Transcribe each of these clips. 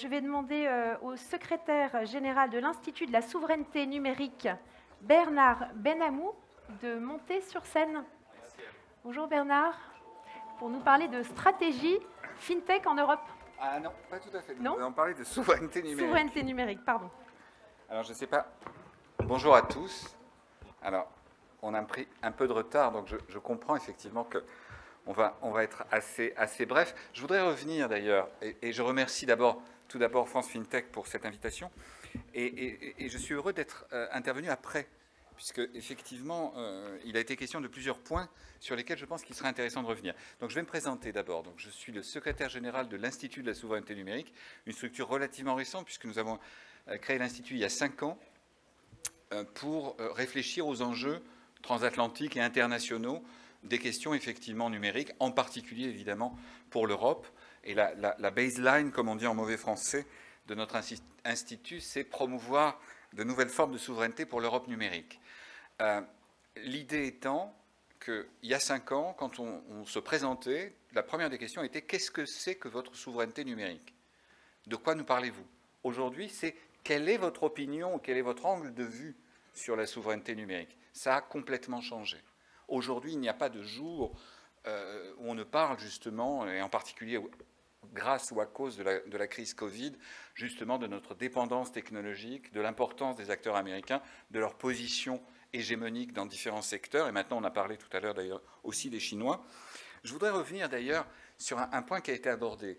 Je vais demander au secrétaire général de l'Institut de la souveraineté numérique, Bernard Benamou, de monter sur scène. Bonjour Bernard, pour nous parler de stratégie FinTech en Europe. Ah non, pas tout à fait. Non ? Nous allons parler de souveraineté numérique. Souveraineté numérique, pardon. Alors, je ne sais pas. Bonjour à tous. Alors, on a pris un peu de retard, donc je comprends effectivement qu'on va être assez bref. Je voudrais revenir d'ailleurs, et je remercie tout d'abord France FinTech pour cette invitation, et je suis heureux d'être intervenu après, puisque effectivement, il a été question de plusieurs points sur lesquels je pense qu'il serait intéressant de revenir. Donc je vais me présenter d'abord. Donc je suis le secrétaire général de l'Institut de la souveraineté numérique, une structure relativement récente, puisque nous avons créé l'Institut il y a 5 ans pour réfléchir aux enjeux transatlantiques et internationaux des questions effectivement numériques, en particulier évidemment pour l'Europe. Et la baseline, comme on dit en mauvais français, de notre institut, c'est promouvoir de nouvelles formes de souveraineté pour l'Europe numérique. L'idée étant qu'il y a 5 ans, quand on se présentait, la première des questions était « Qu'est-ce que c'est que votre souveraineté numérique ? De quoi nous parlez-vous » Aujourd'hui, c'est « Quelle est votre opinion, quel est votre angle de vue sur la souveraineté numérique ?» Ça a complètement changé. Aujourd'hui, il n'y a pas de jour où on ne parle justement, et en particulier grâce ou à cause de la crise Covid, justement de notre dépendance technologique, de l'importance des acteurs américains, de leur position hégémonique dans différents secteurs, et maintenant on a parlé tout à l'heure d'ailleurs aussi des Chinois. Je voudrais revenir d'ailleurs sur un point qui a été abordé.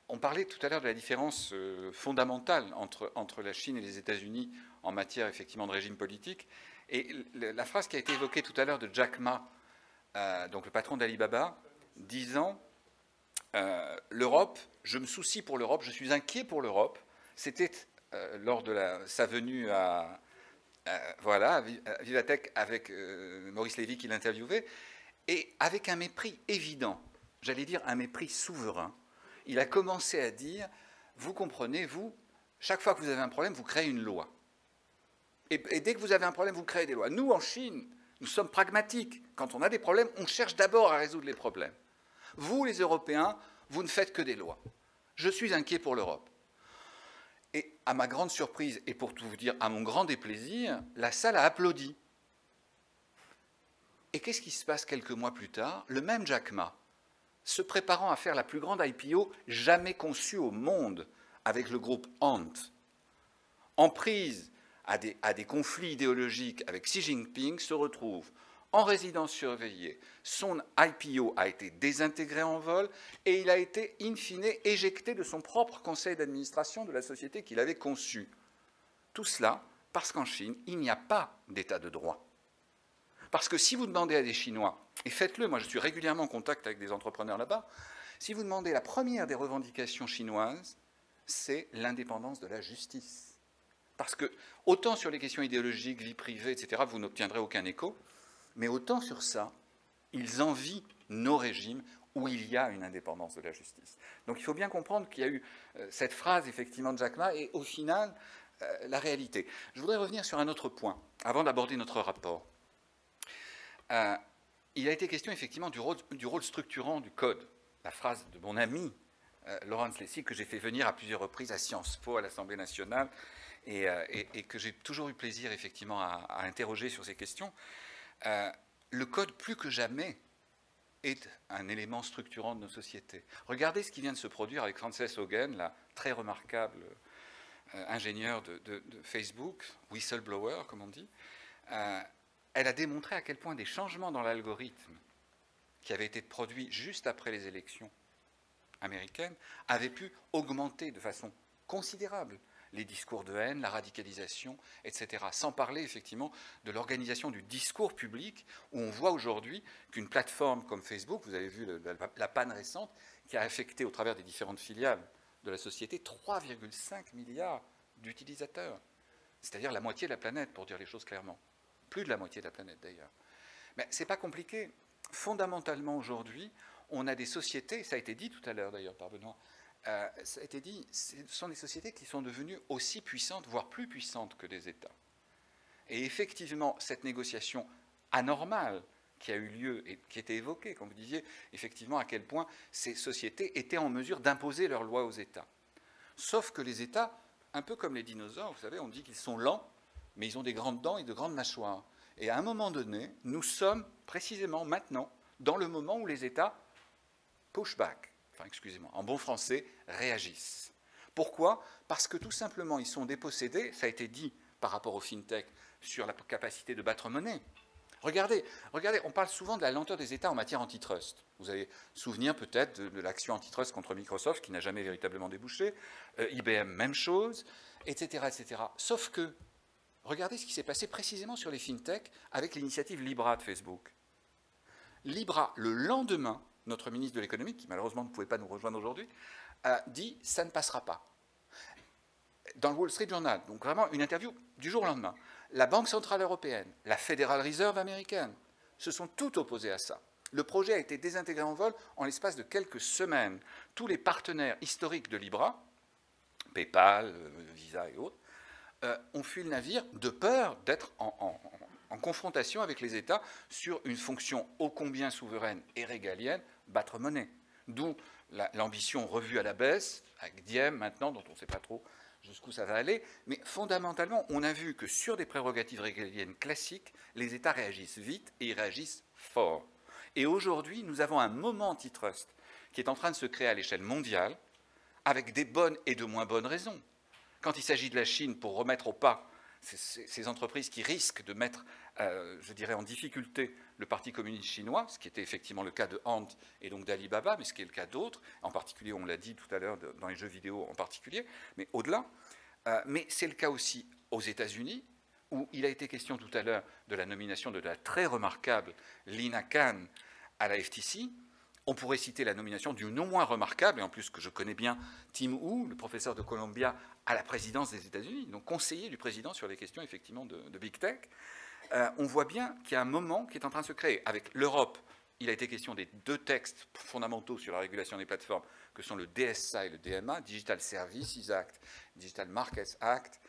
On parlait tout à l'heure de la différence fondamentale entre la Chine et les États-Unis en matière effectivement de régime politique, et la phrase qui a été évoquée tout à l'heure de Jack Ma, donc le patron d'Alibaba, disant l'Europe, je me soucie pour l'Europe, je suis inquiet pour l'Europe. C'était lors de sa venue à Vivatech avec Maurice Lévy qui l'interviewait, et avec un mépris évident, j'allais dire un mépris souverain, il a commencé à dire, vous comprenez, vous, chaque fois que vous avez un problème, vous créez une loi. Et dès que vous avez un problème, vous créez des lois. Nous, en Chine, nous sommes pragmatiques. Quand on a des problèmes, on cherche d'abord à résoudre les problèmes. Vous, les Européens, vous ne faites que des lois. Je suis inquiet pour l'Europe. Et à ma grande surprise, et pour tout vous dire, à mon grand déplaisir, la salle a applaudi. Et qu'est-ce qui se passe quelques mois plus tard? Le même Jack Ma, se préparant à faire la plus grande IPO jamais conçue au monde avec le groupe Ant, en prise à des conflits idéologiques avec Xi Jinping, se retrouve en résidence surveillée. Son IPO a été désintégré en vol et il a été, in fine, éjecté de son propre conseil d'administration de la société qu'il avait conçue. Tout cela parce qu'en Chine, il n'y a pas d'état de droit. Parce que si vous demandez à des Chinois, et faites-le, moi je suis régulièrement en contact avec des entrepreneurs là-bas, si vous demandez la première des revendications chinoises, c'est l'indépendance de la justice. Parce que, autant sur les questions idéologiques, vie privée, etc., vous n'obtiendrez aucun écho, mais autant sur ça, ils envient nos régimes où il y a une indépendance de la justice. Donc il faut bien comprendre qu'il y a eu cette phrase, effectivement, de Jack Ma, et au final, la réalité. Je voudrais revenir sur un autre point, avant d'aborder notre rapport. Il a été question, effectivement, du rôle structurant du code. La phrase de mon ami, Laurence Lessig, que j'ai fait venir à plusieurs reprises à Sciences Po, à l'Assemblée nationale, et que j'ai toujours eu plaisir effectivement à interroger sur ces questions, le code plus que jamais est un élément structurant de nos sociétés. Regardez ce qui vient de se produire avec Frances Haugen, la très remarquable ingénieure de Facebook, whistleblower comme on dit. Elle a démontré à quel point des changements dans l'algorithme qui avaient été produits juste après les élections américaines avaient pu augmenter de façon considérable les discours de haine, la radicalisation, etc. Sans parler effectivement de l'organisation du discours public, où on voit aujourd'hui qu'une plateforme comme Facebook, vous avez vu la panne récente, qui a affecté au travers des différentes filiales de la société 3,5 milliards d'utilisateurs. C'est-à-dire la moitié de la planète, pour dire les choses clairement. Plus de la moitié de la planète d'ailleurs. Mais ce n'est pas compliqué. Fondamentalement aujourd'hui, on a des sociétés, ça a été dit tout à l'heure d'ailleurs par Benoît, ça a été dit, ce sont des sociétés qui sont devenues aussi puissantes, voire plus puissantes que des États. Et effectivement, cette négociation anormale qui a eu lieu et qui était évoqué, comme vous disiez, effectivement, à quel point ces sociétés étaient en mesure d'imposer leurs lois aux États. Sauf que les États, un peu comme les dinosaures, vous savez, on dit qu'ils sont lents, mais ils ont des grandes dents et de grandes mâchoires. Et à un moment donné, nous sommes précisément maintenant dans le moment où les États push back, enfin excusez-moi, en bon français, réagissent. Pourquoi? Parce que tout simplement, ils sont dépossédés, ça a été dit par rapport au FinTech, sur la capacité de battre monnaie. Regardez, on parle souvent de la lenteur des États en matière antitrust. Vous avez souvenir peut-être de l'action antitrust contre Microsoft qui n'a jamais véritablement débouché, IBM, même chose, etc., etc. Sauf que, regardez ce qui s'est passé précisément sur les FinTech avec l'initiative Libra de Facebook. Libra, le lendemain, notre ministre de l'économie, qui malheureusement ne pouvait pas nous rejoindre aujourd'hui, a dit « ça ne passera pas ». Dans le Wall Street Journal, donc vraiment une interview du jour au lendemain. La Banque Centrale Européenne, la Federal Reserve américaine, se sont toutes opposées à ça. Le projet a été désintégré en vol en l'espace de quelques semaines. Tous les partenaires historiques de Libra, PayPal, Visa et autres, ont fui le navire de peur d'être en confrontation avec les États sur une fonction ô combien souveraine et régalienne, battre monnaie. D'où l'ambition revue à la baisse, avec Diem maintenant, dont on ne sait pas trop jusqu'où ça va aller, mais fondamentalement, on a vu que sur des prérogatives régaliennes classiques, les États réagissent vite et ils réagissent fort. Et aujourd'hui, nous avons un moment antitrust qui est en train de se créer à l'échelle mondiale, avec des bonnes et de moins bonnes raisons. Quand il s'agit de la Chine pour remettre au pas ces entreprises qui risquent de mettre, je dirais, en difficulté le Parti communiste chinois, ce qui était effectivement le cas de Ant et donc d'Alibaba, mais ce qui est le cas d'autres, en particulier, on l'a dit tout à l'heure, dans les jeux vidéo en particulier, mais au-delà. Mais c'est le cas aussi aux États-Unis, où il a été question tout à l'heure de la nomination de la très remarquable Lina Khan à la FTC. On pourrait citer la nomination du non moins remarquable, et en plus que je connais bien, Tim Wu, le professeur de Columbia, à la présidence des États-Unis, donc conseiller du président sur les questions effectivement de Big Tech. On voit bien qu'il y a un moment qui est en train de se créer. Avec l'Europe, il a été question des deux textes fondamentaux sur la régulation des plateformes, que sont le DSA et le DMA, Digital Services Act, Digital Markets Act,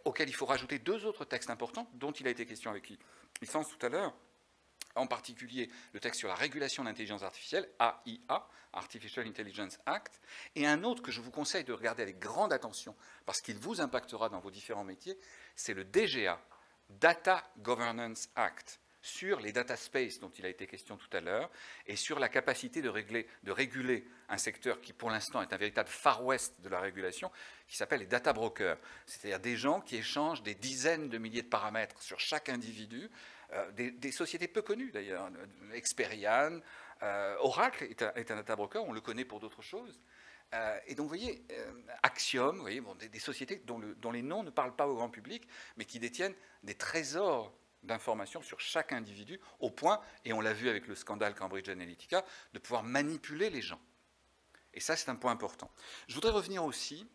auxquels il faut rajouter deux autres textes importants, dont il a été question avec Licence tout à l'heure, en particulier le texte sur la régulation de l'intelligence artificielle, AIA, Artificial Intelligence Act, et un autre que je vous conseille de regarder avec grande attention, parce qu'il vous impactera dans vos différents métiers, c'est le DGA, Data Governance Act, sur les data space dont il a été question tout à l'heure, et sur la capacité de réguler un secteur qui pour l'instant est un véritable Far West de la régulation, qui s'appelle les data brokers, c'est-à-dire des gens qui échangent des dizaines de milliers de paramètres sur chaque individu, des sociétés peu connues d'ailleurs, Experian, Oracle est un data broker, on le connaît pour d'autres choses. Et donc, vous voyez, Axiom, vous voyez, bon, des sociétés dont les noms ne parlent pas au grand public, mais qui détiennent des trésors d'informations sur chaque individu, au point, et on l'a vu avec le scandale Cambridge Analytica, de pouvoir manipuler les gens. Et ça, c'est un point important. Je voudrais revenir aussi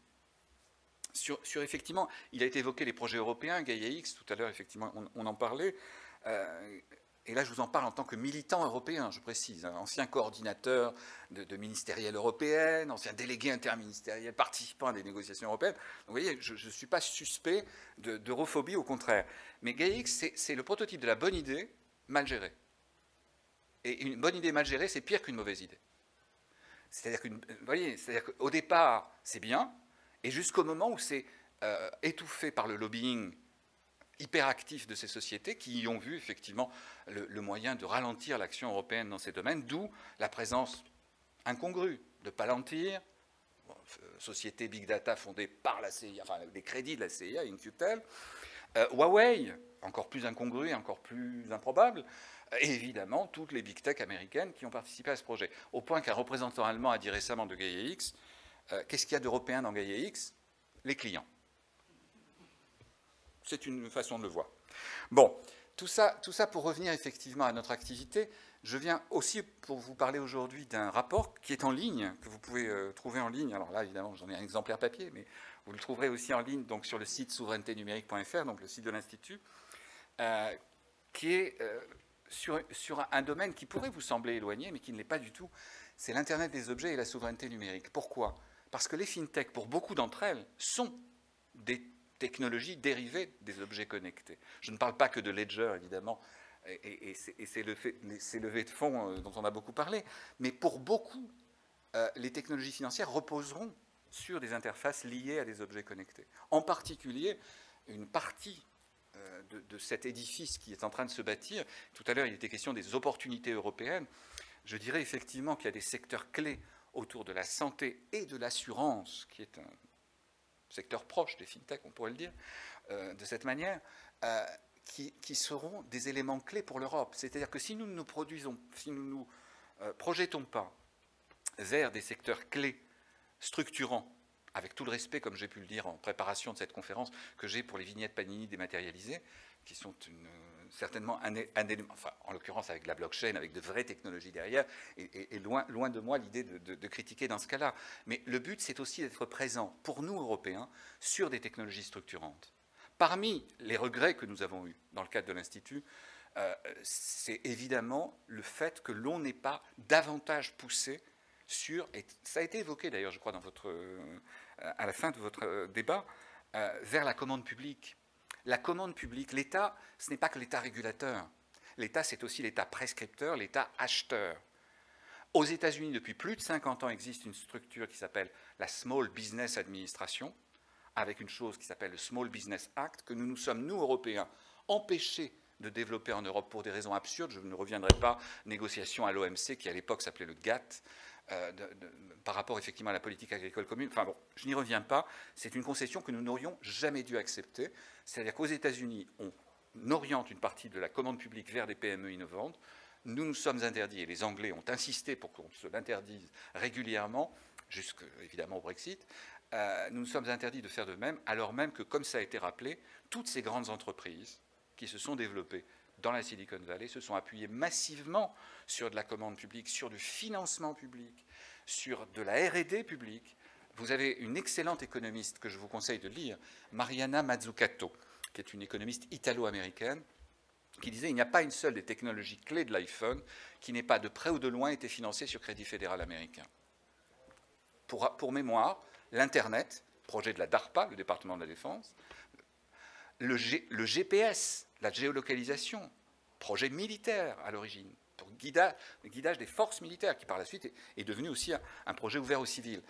sur effectivement, il a été évoqué les projets européens, Gaia-X, tout à l'heure, effectivement, on en parlait. Et là, je vous en parle en tant que militant européen, je précise, hein, ancien coordinateur de ministériels européennes, ancien délégué interministériel, participant à des négociations européennes. Donc, vous voyez, je ne suis pas suspect d'europhobie, au contraire. Mais Gaia-X, c'est le prototype de la bonne idée mal gérée. Et une bonne idée mal gérée, c'est pire qu'une mauvaise idée. C'est-à-dire qu'au départ, c'est bien, et jusqu'au moment où c'est étouffé par le lobbying hyperactifs de ces sociétés qui y ont vu effectivement le moyen de ralentir l'action européenne dans ces domaines, d'où la présence incongrue de Palantir, société Big Data fondée par la CIA, enfin des crédits de la CIA, une tutelle, Huawei, encore plus incongrue et encore plus improbable, et évidemment toutes les Big Tech américaines qui ont participé à ce projet. Au point qu'un représentant allemand a dit récemment de Gaia-X, qu'est-ce qu'il y a d'européen dans Gaia-X? Les clients. C'est une façon de le voir. Bon, tout ça pour revenir effectivement à notre activité. Je viens aussi pour vous parler aujourd'hui d'un rapport qui est en ligne, que vous pouvez trouver en ligne. Alors là, évidemment, j'en ai un exemplaire papier, mais vous le trouverez aussi en ligne donc sur le site souveraineténumérique.fr, donc le site de l'Institut, qui est sur un domaine qui pourrait vous sembler éloigné, mais qui ne l'est pas du tout. C'est l'Internet des objets et la souveraineté numérique. Pourquoi? Parce que les fintechs, pour beaucoup d'entre elles, sont des technologies dérivées des objets connectés. Je ne parle pas que de Ledger, évidemment, et ces levées de fonds dont on a beaucoup parlé. Mais pour beaucoup, les technologies financières reposeront sur des interfaces liées à des objets connectés. En particulier, une partie de cet édifice qui est en train de se bâtir, tout à l'heure il était question des opportunités européennes, je dirais effectivement qu'il y a des secteurs clés autour de la santé et de l'assurance, qui est un secteur proche des fintechs, on pourrait le dire, de cette manière, qui seront des éléments clés pour l'Europe. C'est-à-dire que si nous ne nous produisons, si nous ne nous projetons pas vers des secteurs clés, structurants, avec tout le respect, comme j'ai pu le dire en préparation de cette conférence, que j'ai pour les vignettes Panini dématérialisées, qui sont certainement un élément, enfin, en l'occurrence avec la blockchain, avec de vraies technologies derrière, et loin de moi l'idée de critiquer dans ce cas-là. Mais le but, c'est aussi d'être présent, pour nous, Européens, sur des technologies structurantes. Parmi les regrets que nous avons eus dans le cadre de l'Institut, c'est évidemment le fait que l'on n'ait pas davantage poussé sur, et ça a été évoqué d'ailleurs, je crois, à la fin de votre débat, vers la commande publique. La commande publique, l'État, ce n'est pas que l'État régulateur. L'État, c'est aussi l'État prescripteur, l'État acheteur. Aux États-Unis, depuis plus de 50 ans, existe une structure qui s'appelle la Small Business Administration, avec une chose qui s'appelle le Small Business Act, que nous sommes, nous, Européens, empêchés de développer en Europe pour des raisons absurdes. Je ne reviendrai pas, négociation à l'OMC, qui à l'époque s'appelait le GATT, par rapport effectivement à la politique agricole commune. Enfin bon, je n'y reviens pas. C'est une concession que nous n'aurions jamais dû accepter. C'est-à-dire qu'aux États-Unis, on oriente une partie de la commande publique vers des PME innovantes. Nous nous sommes interdits, et les Anglais ont insisté pour qu'on se l'interdise régulièrement, jusque évidemment au Brexit. Nous nous sommes interdits de faire de même, alors même que, comme ça a été rappelé, toutes ces grandes entreprises qui se sont développées dans la Silicon Valley se sont appuyées massivement sur de la commande publique, sur du financement public, sur de la R&D publique. Vous avez une excellente économiste que je vous conseille de lire, Mariana Mazzucato, qui est une économiste italo-américaine, qui disait « Il n'y a pas une seule des technologies clés de l'iPhone qui n'ait pas de près ou de loin été financée sur Crédit Fédéral américain. » Pour mémoire, l'Internet, projet de la DARPA, le département de la Défense, le GPS, la géolocalisation, projet militaire à l'origine, pour guidage des forces militaires, qui par la suite est devenu aussi un projet ouvert aux civils.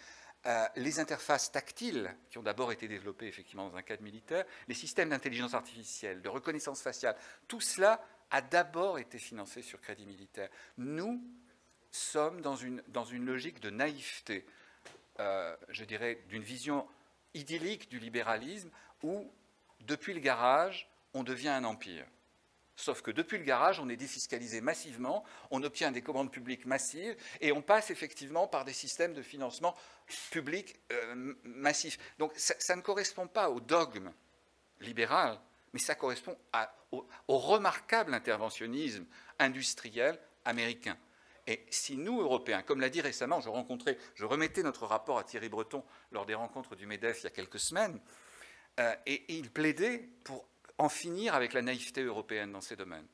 Les interfaces tactiles, qui ont d'abord été développées effectivement dans un cadre militaire, les systèmes d'intelligence artificielle, de reconnaissance faciale, tout cela a d'abord été financé sur crédit militaire. Nous sommes dans une logique de naïveté, je dirais, d'une vision idyllique du libéralisme, où, depuis le garage, on devient un empire. Sauf que depuis le garage, on est défiscalisé massivement, on obtient des commandes publiques massives et on passe effectivement par des systèmes de financement public massifs. Donc ça ne correspond pas au dogme libéral, mais ça correspond au remarquable interventionnisme industriel américain. Et si nous, Européens, comme l'a dit récemment, je remettais notre rapport à Thierry Breton lors des rencontres du MEDEF il y a quelques semaines, et il plaidait pour en finir avec la naïveté européenne dans ces domaines.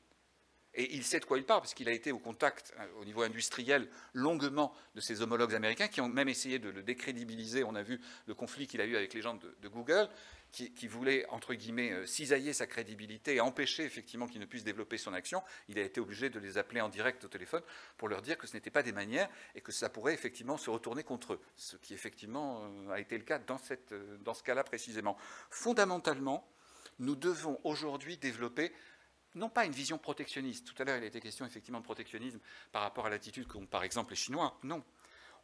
Et il sait de quoi il parle, parce qu'il a été au contact, au niveau industriel, longuement de ses homologues américains, qui ont même essayé de le décrédibiliser. On a vu le conflit qu'il a eu avec les gens de Google, qui voulaient, entre guillemets, cisailler sa crédibilité et empêcher effectivement qu'il ne puisse développer son action. Il a été obligé de les appeler en direct au téléphone pour leur dire que ce n'était pas des manières et que ça pourrait effectivement se retourner contre eux, ce qui effectivement a été le cas dans ce cas-là précisément. Fondamentalement, nous devons aujourd'hui développer, non pas une vision protectionniste, tout à l'heure il a été question effectivement de protectionnisme par rapport à l'attitude qu'ont par exemple les Chinois, non.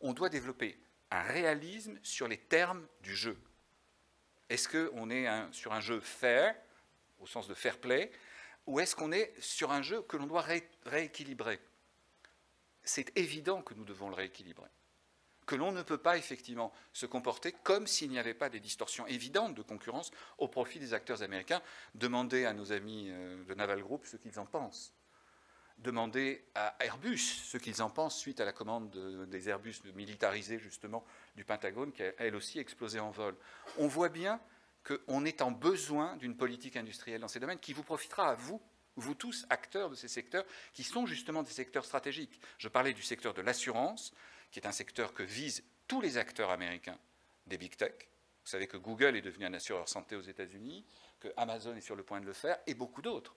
On doit développer un réalisme sur les termes du jeu. Est-ce qu'on est sur un jeu fair, au sens de fair play, ou est-ce qu'on est sur un jeu que l'on doit rééquilibrer? C'est évident que nous devons le rééquilibrer. Que l'on ne peut pas effectivement se comporter comme s'il n'y avait pas des distorsions évidentes de concurrence au profit des acteurs américains. Demandez à nos amis de Naval Group ce qu'ils en pensent. Demandez à Airbus ce qu'ils en pensent suite à la commande des Airbus militarisés justement du Pentagone qui a elle aussi explosé en vol. On voit bien qu'on est en besoin d'une politique industrielle dans ces domaines qui vous profitera à vous, vous tous acteurs de ces secteurs qui sont justement des secteurs stratégiques. Je parlais du secteur de l'assurance, qui est un secteur que visent tous les acteurs américains des big tech. Vous savez que Google est devenu un assureur santé aux États-Unis, que Amazon est sur le point de le faire, et beaucoup d'autres.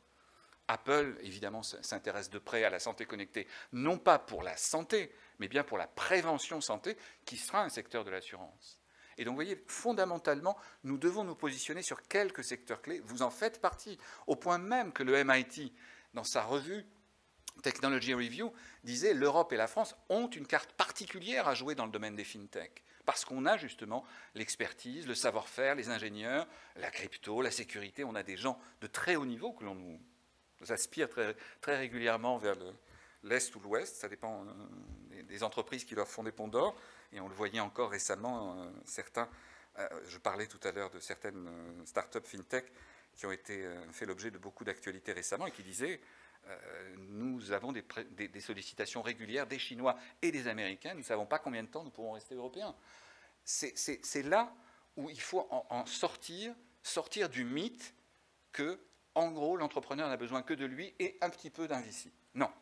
Apple, évidemment, s'intéresse de près à la santé connectée, non pas pour la santé, mais bien pour la prévention santé, qui sera un secteur de l'assurance. Et donc, vous voyez, fondamentalement, nous devons nous positionner sur quelques secteurs clés. Vous en faites partie, au point même que le MIT, dans sa revue Technology Review, disait l'Europe et la France ont une carte particulière à jouer dans le domaine des fintech, parce qu'on a justement l'expertise, le savoir-faire, les ingénieurs, la crypto, la sécurité. On a des gens de très haut niveau que l'on nous aspire très régulièrement vers l'Est ou l'Ouest, ça dépend des entreprises qui leur font des ponts d'or, et on le voyait encore récemment, je parlais tout à l'heure de certaines start-up fintech qui ont fait l'objet de beaucoup d'actualités récemment et qui disaient nous avons des sollicitations régulières des Chinois et des Américains, nous ne savons pas combien de temps nous pourrons rester européens. C'est là où il faut en sortir du mythe que, en gros, l'entrepreneur n'a besoin que de lui et un petit peu d'investi. Non,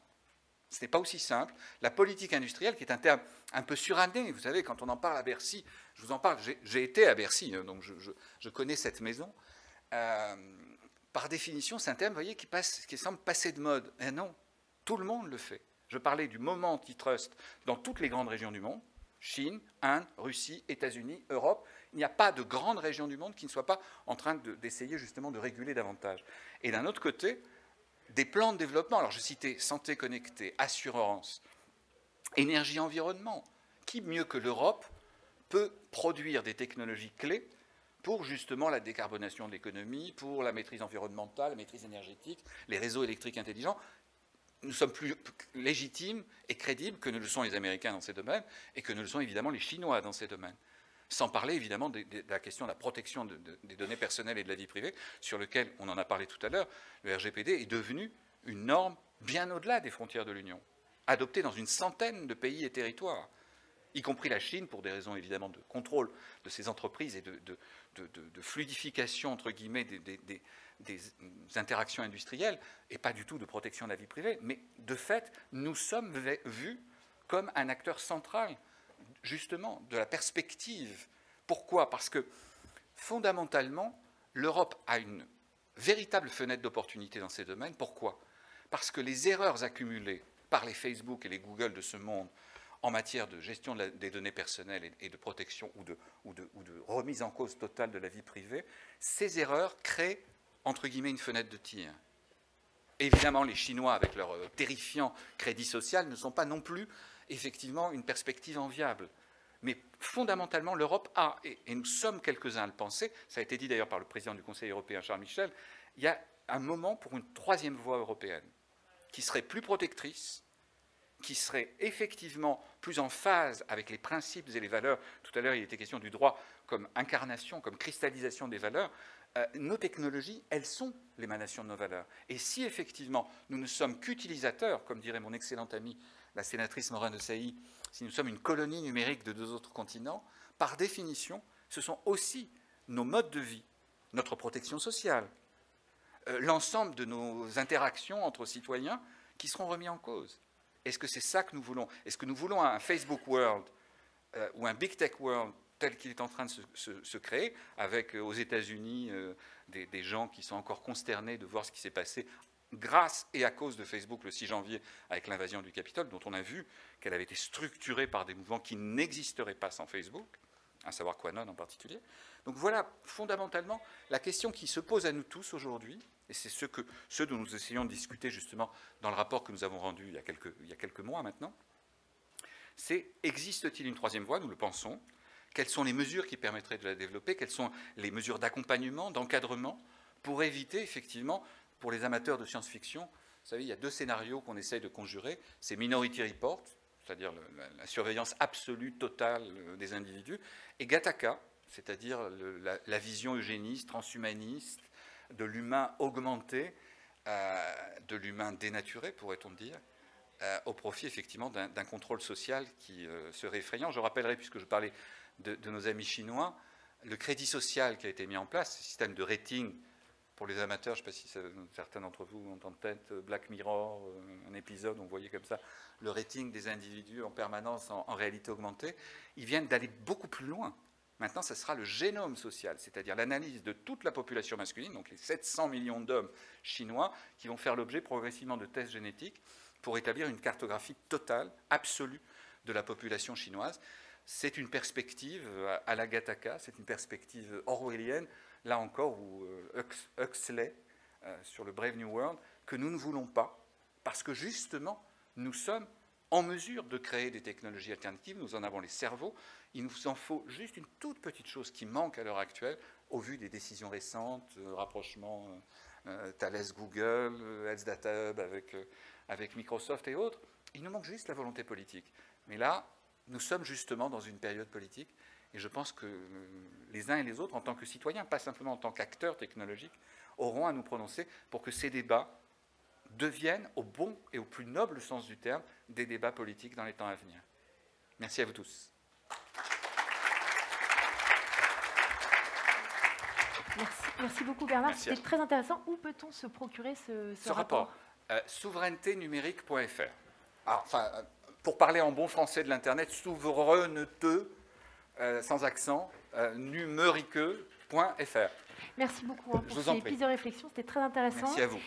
ce n'est pas aussi simple. La politique industrielle, qui est un terme un peu suranné, vous savez, quand on en parle à Bercy, je vous en parle, j'ai été à Bercy, donc je connais cette maison. Par définition, c'est un terme, vous voyez, qui semble passer de mode. Et non, tout le monde le fait. Je parlais du moment antitrust dans toutes les grandes régions du monde, Chine, Inde, Russie, États-Unis, Europe. Il n'y a pas de grande région du monde qui ne soit pas en train d'essayer justement de réguler davantage. Et d'un autre côté, des plans de développement. Alors je citais santé connectée, assurance, énergie, environnement. Qui mieux que l'Europe peut produire des technologies clés pour justement la décarbonation de l'économie, pour la maîtrise environnementale, la maîtrise énergétique, les réseaux électriques intelligents. Nous sommes plus légitimes et crédibles que ne le sont les Américains dans ces domaines et que ne le sont évidemment les Chinois dans ces domaines. Sans parler évidemment de la question de la protection des données personnelles et de la vie privée, sur lequel on en a parlé tout à l'heure. Le RGPD est devenu une norme bien au-delà des frontières de l'Union, adoptée dans une centaine de pays et territoires, y compris la Chine, pour des raisons évidemment de contrôle de ces entreprises et de fluidification, entre guillemets, des interactions industrielles, et pas du tout de protection de la vie privée. Mais de fait, nous sommes vus comme un acteur central, justement, de la perspective. Pourquoi? Parce que, fondamentalement, l'Europe a une véritable fenêtre d'opportunité dans ces domaines. Pourquoi? Parce que les erreurs accumulées par les Facebook et les Google de ce monde en matière de gestion des données personnelles et de protection ou de remise en cause totale de la vie privée, ces erreurs créent, entre guillemets, une fenêtre de tir. Évidemment, les Chinois, avec leur terrifiant crédit social, ne sont pas non plus, effectivement, une perspective enviable. Mais fondamentalement, l'Europe a, et nous sommes quelques-uns à le penser, ça a été dit d'ailleurs par le président du Conseil européen, Charles Michel, il y a un moment pour une troisième voie européenne, qui serait plus protectrice, qui serait effectivement plus en phase avec les principes et les valeurs. Tout à l'heure, il était question du droit comme incarnation, comme cristallisation des valeurs. Nos technologies, elles sont l'émanation de nos valeurs. Et si effectivement nous ne sommes qu'utilisateurs, comme dirait mon excellente amie, la sénatrice Morin-Desailly, si nous sommes une colonie numérique de 2 autres continents, par définition, ce sont aussi nos modes de vie, notre protection sociale, l'ensemble de nos interactions entre citoyens qui seront remis en cause. Est-ce que c'est ça que nous voulons? Est-ce que nous voulons un Facebook World ou un Big Tech World tel qu'il est en train de se créer, avec aux États-Unis des gens qui sont encore consternés de voir ce qui s'est passé grâce et à cause de Facebook le 6 janvier avec l'invasion du Capitole, dont on a vu qu'elle avait été structurée par des mouvements qui n'existeraient pas sans Facebook, à savoir QAnon en particulier. Donc voilà, fondamentalement, la question qui se pose à nous tous aujourd'hui, et c'est ce dont nous essayons de discuter justement dans le rapport que nous avons rendu il y a quelques mois maintenant, c'est existe-t-il une troisième voie? Nous le pensons. Quelles sont les mesures qui permettraient de la développer? Quelles sont les mesures d'accompagnement, d'encadrement, pour éviter effectivement, pour les amateurs de science-fiction, vous savez, il y a 2 scénarios qu'on essaye de conjurer, c'est Minority Report, c'est-à-dire la surveillance absolue, totale des individus, et Gattaca, c'est-à-dire la vision eugéniste, transhumaniste, de l'humain augmenté, de l'humain dénaturé, pourrait-on dire, au profit effectivement d'un contrôle social qui serait effrayant. Je rappellerai, puisque je parlais de nos amis chinois, le crédit social qui a été mis en place, ce système de rating pour les amateurs, je ne sais pas si certains d'entre vous ont en tête Black Mirror, un épisode où on voyait comme ça le rating des individus en permanence en réalité augmentée, ils viennent d'aller beaucoup plus loin. Maintenant, ce sera le génome social, c'est-à-dire l'analyse de toute la population masculine, donc les 700 millions d'hommes chinois, qui vont faire l'objet progressivement de tests génétiques pour établir une cartographie totale, absolue, de la population chinoise. C'est une perspective à la Gattaca, c'est une perspective orwellienne, là encore, où Huxley, sur le Brave New World, que nous ne voulons pas, parce que justement, nous sommes en mesure de créer des technologies alternatives, nous en avons les cerveaux, il nous en faut juste une toute petite chose qui manque à l'heure actuelle, au vu des décisions récentes, rapprochement Thales Google, Health Data Hub avec Microsoft et autres, il nous manque juste la volonté politique. Mais là, nous sommes justement dans une période politique, et je pense que les uns et les autres, en tant que citoyens, pas simplement en tant qu'acteurs technologiques, auront à nous prononcer pour que ces débats deviennent, au bon et au plus noble sens du terme, des débats politiques dans les temps à venir. Merci à vous tous. Merci beaucoup Bernard, c'était très intéressant. Où peut-on se procurer ce rapport Souveraineténumérique.fr. Enfin, pour parler en bon français de l'Internet, souveraineté, sans accent, numérique.fr. Merci beaucoup pour ces pistes de réflexion, c'était très intéressant. Merci à vous.